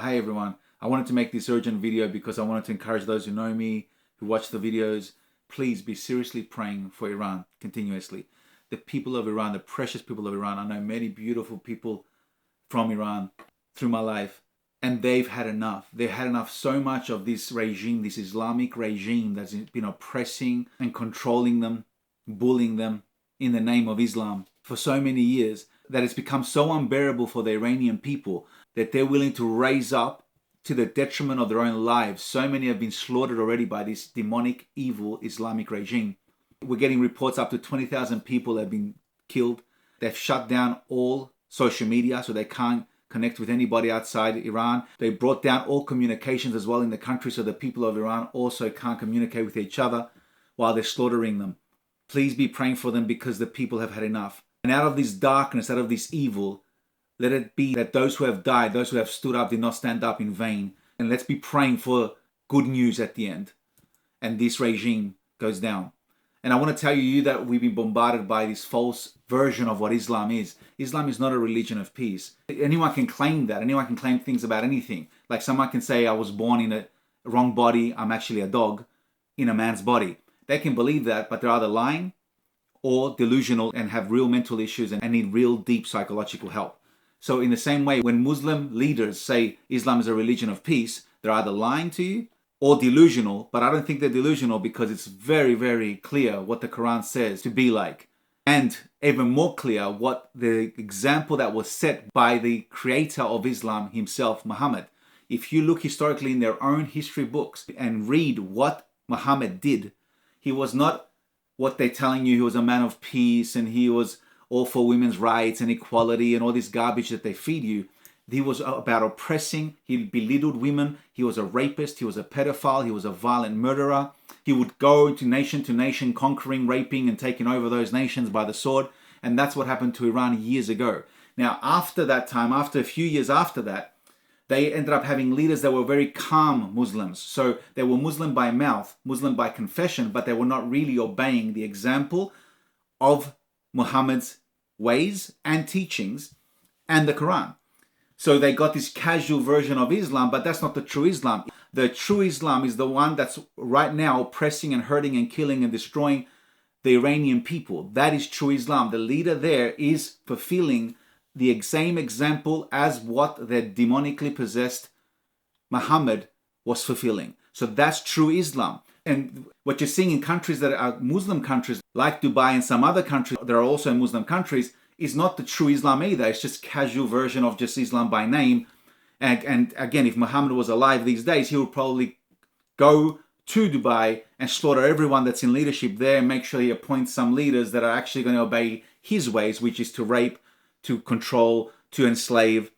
Hey everyone, I wanted to make this urgent video because I wanted to encourage those who know me, who watch the videos. Please be seriously praying for Iran continuously. The people of Iran, the precious people of Iran. I know many beautiful people from Iran through my life, and they've had enough. They've had enough so much of this regime, this Islamic regime that's been oppressing and controlling them, bullying them in the name of Islam for so many years, that it's become so unbearable for the Iranian people that they're willing to raise up to the detriment of their own lives. So many have been slaughtered already by this demonic, evil Islamic regime. We're getting reports up to 20,000 people have been killed. They've shut down all social media so they can't connect with anybody outside Iran. They brought down all communications as well in the country so the people of Iran also can't communicate with each other while they're slaughtering them. Please be praying for them because the people have had enough. And out of this darkness, out of this evil, let it be that those who have died, those who have stood up, did not stand up in vain. And let's be praying for good news at the end. And this regime goes down. And I want to tell you that we've been bombarded by this false version of what Islam is. Islam is not a religion of peace. Anyone can claim that. Anyone can claim things about anything. Like someone can say, I was born in a wrong body. I'm actually a dog in a man's body. They can believe that, but they're either lying or delusional and have real mental issues and need real deep psychological help. So in the same way, when Muslim leaders say Islam is a religion of peace, they're either lying to you or delusional, but I don't think they're delusional because it's very, very clear what the Quran says to be like. And even more clear, what the example that was set by the creator of Islam himself, Muhammad. If you look historically in their own history books and read what Muhammad did, he was not what they're telling you. He was a man of peace and he was all for women's rights and equality and all this garbage that they feed you. He was about oppressing. He belittled women. He was a rapist. He was a pedophile. He was a violent murderer. He would go to nation, conquering, raping and taking over those nations by the sword. And that's what happened to Iran years ago. Now, after that time, after a few years after that, they ended up having leaders that were very calm Muslims. So they were Muslim by mouth, Muslim by confession, but they were not really obeying the example of Muhammad's ways and teachings and the Quran. So they got this casual version of Islam, but that's not the true Islam. The true Islam is the one that's right now oppressing and hurting and killing and destroying the Iranian people. That is true Islam. The leader there is fulfilling the same example as what the demonically possessed Muhammad was fulfilling. So that's true Islam. And what you're seeing in countries that are Muslim countries, like Dubai and some other countries that are also Muslim countries, is not the true Islam either. It's just casual version of just Islam by name. And again, if Muhammad was alive these days, he would probably go to Dubai and slaughter everyone that's in leadership there and make sure he appoints some leaders that are actually going to obey his ways, which is to rape, to control, to enslave,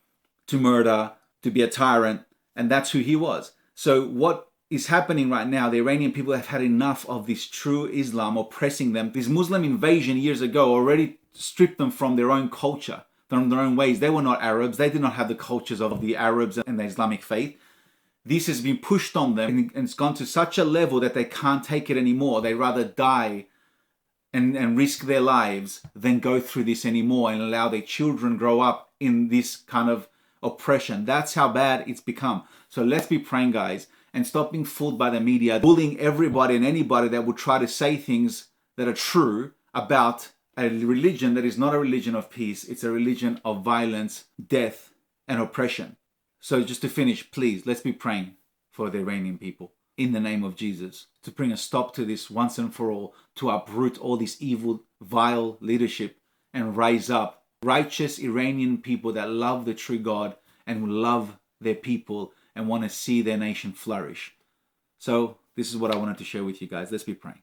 to murder, to be a tyrant. And that's who he was. So what is happening right now, the Iranian people have had enough of this true Islam oppressing them. This Muslim invasion years ago already stripped them from their own culture, from their own ways. They were not Arabs. They did not have the cultures of the Arabs and the Islamic faith. This has been pushed on them and it's gone to such a level that they can't take it anymore. They rather die and risk their lives than go through this anymore and allow their children grow up in this kind of oppression. That's how bad it's become. So let's be praying, guys, and stop being fooled by the media, bullying everybody and anybody that would try to say things that are true about a religion that is not a religion of peace. It's a religion of violence, death, and oppression. So just to finish, please, let's be praying for the Iranian people in the name of Jesus, to bring a stop to this once and for all, to uproot all this evil, vile leadership and rise up righteous Iranian people that love the true God and love their people and want to see their nation flourish. So this is what I wanted to share with you guys. Let's be praying.